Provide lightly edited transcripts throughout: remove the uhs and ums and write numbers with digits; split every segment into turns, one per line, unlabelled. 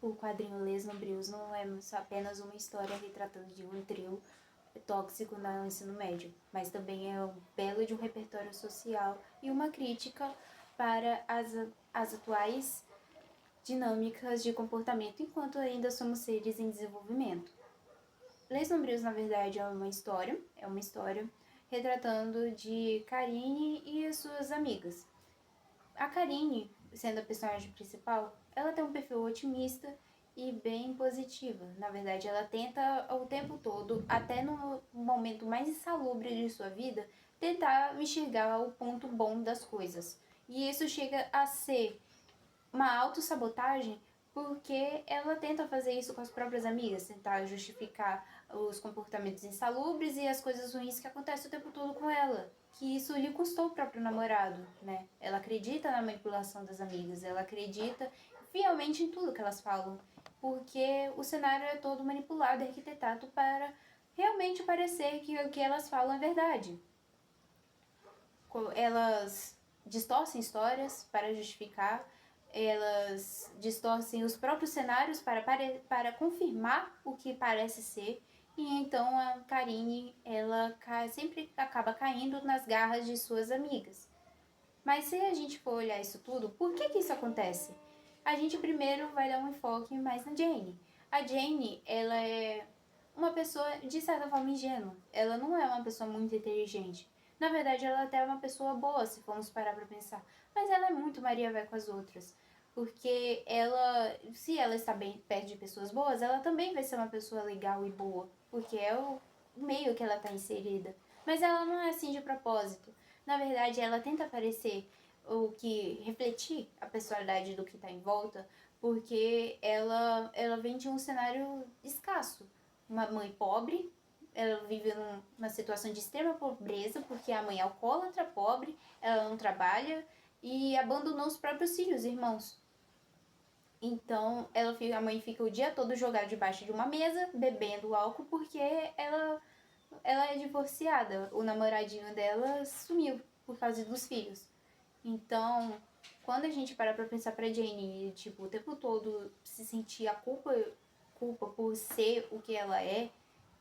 o quadrinho Les Sombrios não é apenas uma história retratando de um trio tóxico no ensino médio, mas também é um belo de um repertório social e uma crítica para as atuais dinâmicas de comportamento enquanto ainda somos seres em desenvolvimento. Les Sombrios, na verdade, é uma história retratando de Karine e as suas amigas. A Karine, sendo a personagem principal, ela tem um perfil otimista e bem positiva. Na verdade, ela tenta o tempo todo, até no momento mais insalubre de sua vida, tentar enxergar o ponto bom das coisas. E isso chega a ser uma autossabotagem porque ela tenta fazer isso com as próprias amigas, tentar justificar os comportamentos insalubres e as coisas ruins que acontecem o tempo todo com ela. Que isso lhe custou o próprio namorado, né? Ela acredita na manipulação das amigas, ela acredita fielmente em tudo que elas falam, porque o cenário é todo manipulado e arquitetado para realmente parecer que o que elas falam é verdade. Elas distorcem histórias para justificar, elas distorcem os próprios cenários para confirmar o que parece ser, e então a Karine ela sempre acaba caindo nas garras de suas amigas. Mas se a gente for olhar isso tudo, por que isso acontece? A gente primeiro vai dar um enfoque mais na Jane. A Jane, ela é uma pessoa de certa forma ingênua. Ela não é uma pessoa muito inteligente. Na verdade, ela até é uma pessoa boa, se formos parar pra pensar. Mas ela é muito Maria vai com as outras. Porque ela, se ela está bem perto de pessoas boas, ela também vai ser uma pessoa legal e boa. Porque é o meio que ela está inserida. Mas ela não é assim de propósito. Na verdade, ela tenta parecer o que refletir a personalidade do que está em volta, porque ela vem de um cenário escasso. Uma mãe pobre, ela vive numa situação de extrema pobreza, porque a mãe é alcoólatra, pobre, ela não trabalha e abandonou os próprios filhos, irmãos. Então, a mãe fica o dia todo jogada debaixo de uma mesa, bebendo álcool, porque ela é divorciada. O namoradinho dela sumiu por causa dos filhos. Então, quando a gente para pra pensar pra Jane, tipo, o tempo todo se sentir a culpa por ser o que ela é,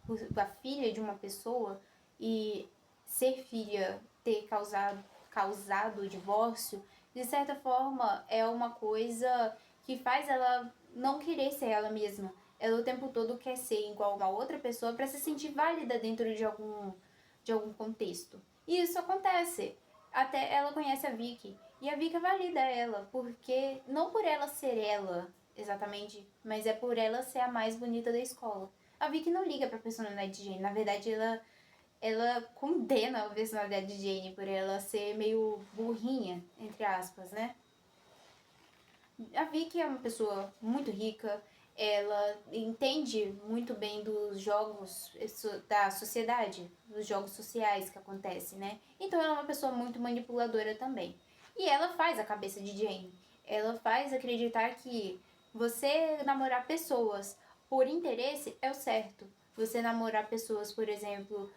por a filha de uma pessoa, e ser filha ter causado o divórcio, de certa forma é uma coisa que faz ela não querer ser ela mesma. Ela o tempo todo quer ser igual uma outra pessoa para se sentir válida dentro de algum contexto. E isso acontece. Até ela conhece a Vicky. E a Vicky valida ela, porque não por ela ser ela, exatamente, mas é por ela ser a mais bonita da escola. A Vicky não liga pra personalidade de Jane. Na verdade, ela condena a personalidade de Jane por ela ser meio burrinha, entre aspas, né? A Vicky é uma pessoa muito rica, ela entende muito bem dos jogos da sociedade, dos jogos sociais que acontecem, né? Então ela é uma pessoa muito manipuladora também. E ela faz a cabeça de Jane. Ela faz acreditar que você namorar pessoas por interesse é o certo. Você namorar pessoas, por exemplo,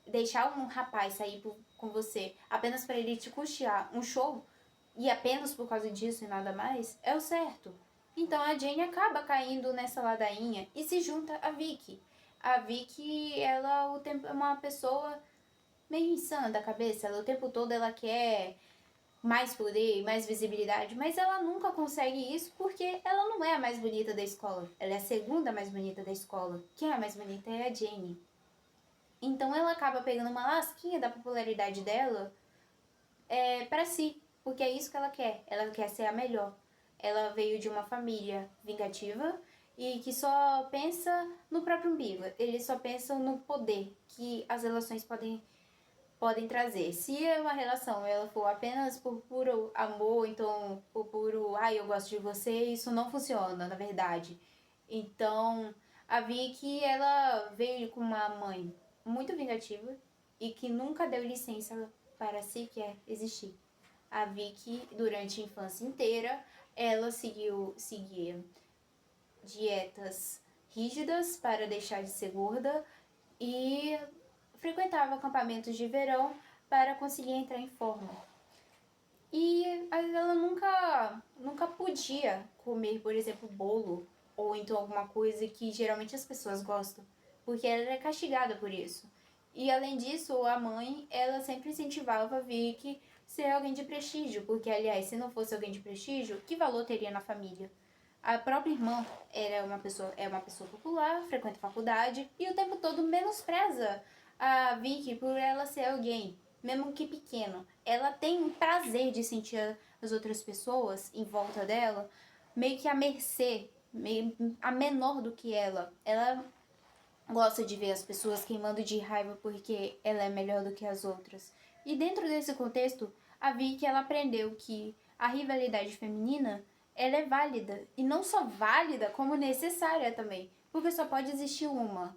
deixar um rapaz sair com você apenas para ele te custear um show e apenas por causa disso e nada mais, é o certo. Então a Jane acaba caindo nessa ladainha e se junta a Vicky. A Vicky, ela é uma pessoa meio insana da cabeça, ela o tempo todo ela quer mais poder, mais visibilidade, mas ela nunca consegue isso porque ela não é a mais bonita da escola. Ela é a segunda mais bonita da escola. Quem é a mais bonita é a Jane. Então ela acaba pegando uma lasquinha da popularidade dela para si, porque é isso que ela quer. Ela quer ser a melhor. Ela veio de uma família vingativa e que só pensa no próprio umbigo. Eles só pensam no poder que as relações podem trazer. Se uma relação ela for apenas por puro amor, então por puro, eu gosto de você, isso não funciona, na verdade. Então, a Vicky, ela veio com uma mãe muito vingativa e que nunca deu licença para sequer existir. A Vicky, durante a infância inteira, ela seguia dietas rígidas para deixar de ser gorda e frequentava acampamentos de verão para conseguir entrar em forma. E ela nunca podia comer, por exemplo, bolo, ou então alguma coisa que geralmente as pessoas gostam, porque ela era castigada por isso. E além disso, a mãe, ela sempre incentivava a Vicky ser alguém de prestígio, porque aliás, se não fosse alguém de prestígio, que valor teria na família? A própria irmã é uma pessoa popular, frequenta faculdade e o tempo todo menospreza a Vicky por ela ser alguém, mesmo que pequeno. Ela tem um prazer de sentir as outras pessoas em volta dela meio que à mercê, meio a menor do que ela. Ela gosta de ver as pessoas queimando de raiva porque ela é melhor do que as outras. E dentro desse contexto, a Vicky ela aprendeu que a rivalidade feminina ela é válida. E não só válida, como necessária também. Porque só pode existir uma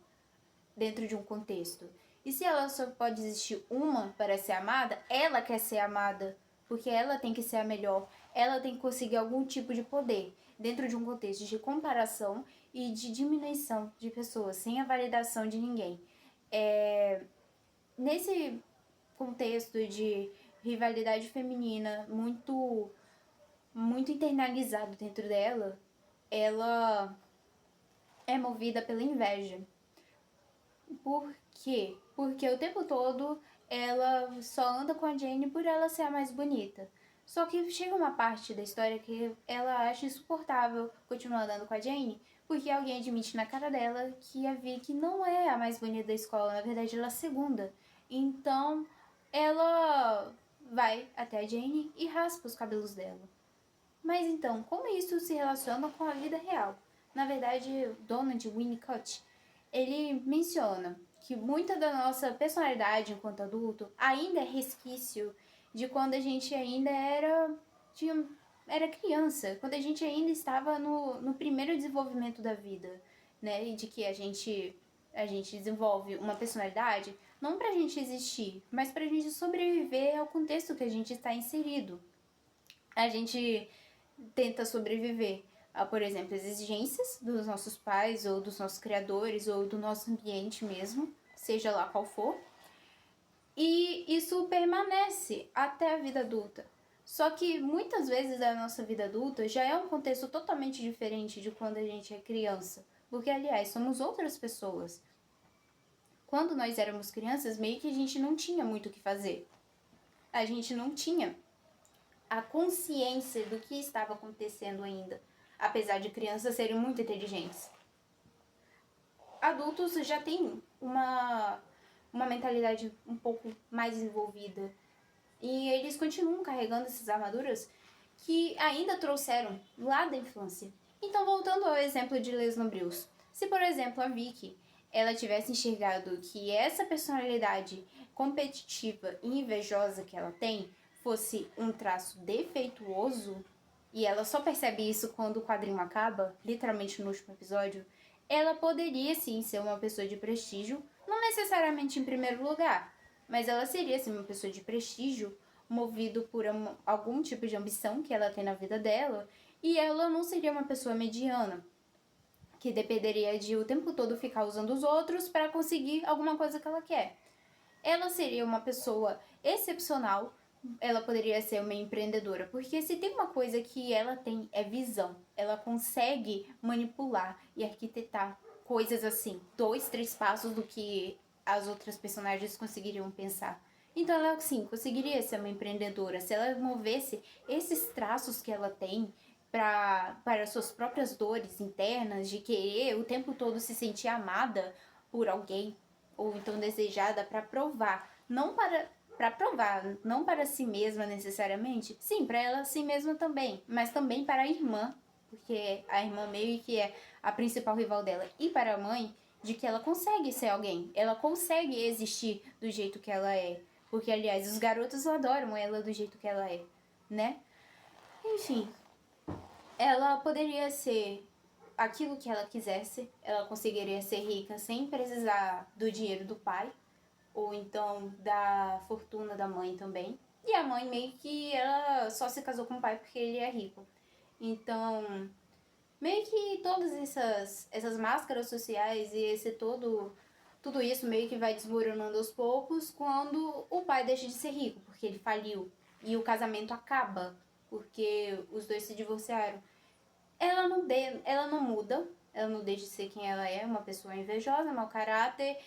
dentro de um contexto. E se ela só pode existir uma para ser amada, ela quer ser amada. Porque ela tem que ser a melhor. Ela tem que conseguir algum tipo de poder dentro de um contexto de comparação e de diminuição de pessoas, sem a validação de ninguém. Nesse contexto de rivalidade feminina muito internalizado dentro dela, ela é movida pela inveja. Por quê? Porque o tempo todo ela só anda com a Jane por ela ser a mais bonita. Só que chega uma parte da história que ela acha insuportável continuar andando com a Jane, porque alguém admite na cara dela que a Vicky não é a mais bonita da escola, na verdade ela é a segunda. Então ela vai até a Jane e raspa os cabelos dela. Mas então, como isso se relaciona com a vida real? Na verdade, Donald Winnicott, ele menciona que muita da nossa personalidade enquanto adulto ainda é resquício de quando a gente ainda era criança, quando a gente ainda estava no primeiro desenvolvimento da vida, né? E de que a gente desenvolve uma personalidade não pra gente existir, mas pra gente sobreviver ao contexto que a gente está inserido. A gente tenta sobreviver a, por exemplo, as exigências dos nossos pais ou dos nossos criadores ou do nosso ambiente mesmo, seja lá qual for. E isso permanece até a vida adulta. Só que muitas vezes a nossa vida adulta já é um contexto totalmente diferente de quando a gente é criança. Porque, aliás, somos outras pessoas. Quando nós éramos crianças, meio que a gente não tinha muito o que fazer. A gente não tinha a consciência do que estava acontecendo ainda, apesar de crianças serem muito inteligentes. Adultos já têm uma mentalidade um pouco mais desenvolvida e eles continuam carregando essas armaduras que ainda trouxeram lá da infância. Então, voltando ao exemplo de Les Nombrils, se por exemplo a Vicky ela tivesse enxergado que essa personalidade competitiva e invejosa que ela tem fosse um traço defeituoso, e ela só percebe isso quando o quadrinho acaba, literalmente no último episódio, ela poderia sim ser uma pessoa de prestígio, não necessariamente em primeiro lugar, mas ela seria sim uma pessoa de prestígio, movido por algum tipo de ambição que ela tem na vida dela, e ela não seria uma pessoa mediana, que dependeria de o tempo todo ficar usando os outros para conseguir alguma coisa que ela quer. Ela seria uma pessoa excepcional, ela poderia ser uma empreendedora, porque se tem uma coisa que ela tem é visão. Ela consegue manipular e arquitetar coisas assim, 2, 3 passos do que as outras personagens conseguiriam pensar. Então ela, sim, conseguiria ser uma empreendedora se ela movesse esses traços que ela tem para suas próprias dores internas, de querer o tempo todo se sentir amada por alguém, ou então desejada para provar, não provar, não para si mesma necessariamente, sim, para ela si mesma também, mas também para a irmã, porque a irmã meio que é a principal rival dela, e para a mãe, de que ela consegue ser alguém, ela consegue existir do jeito que ela é, porque aliás os garotos adoram ela do jeito que ela é, né? Enfim, ela poderia ser aquilo que ela quisesse, ela conseguiria ser rica sem precisar do dinheiro do pai, ou então da fortuna da mãe também. E a mãe meio que ela só se casou com o pai porque ele é rico. Então, meio que todas essas máscaras sociais e tudo isso meio que vai desmoronando aos poucos quando o pai deixa de ser rico, porque ele faliu. E o casamento acaba, porque os dois se divorciaram. ela não muda, ela não deixa de ser quem ela é, uma pessoa invejosa, mau caráter,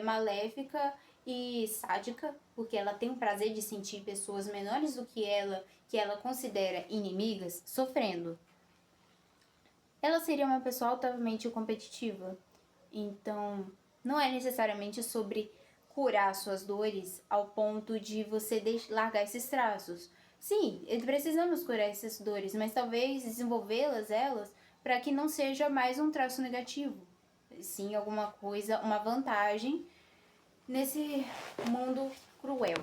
maléfica e sádica, porque ela tem o prazer de sentir pessoas menores do que ela considera inimigas, sofrendo. Ela seria uma pessoa altamente competitiva, então não é necessariamente sobre curar suas dores ao ponto de você largar esses traços. Sim, precisamos curar essas dores, mas talvez desenvolvê-las, para que não seja mais um traço negativo. Sim, alguma coisa, uma vantagem nesse mundo cruel.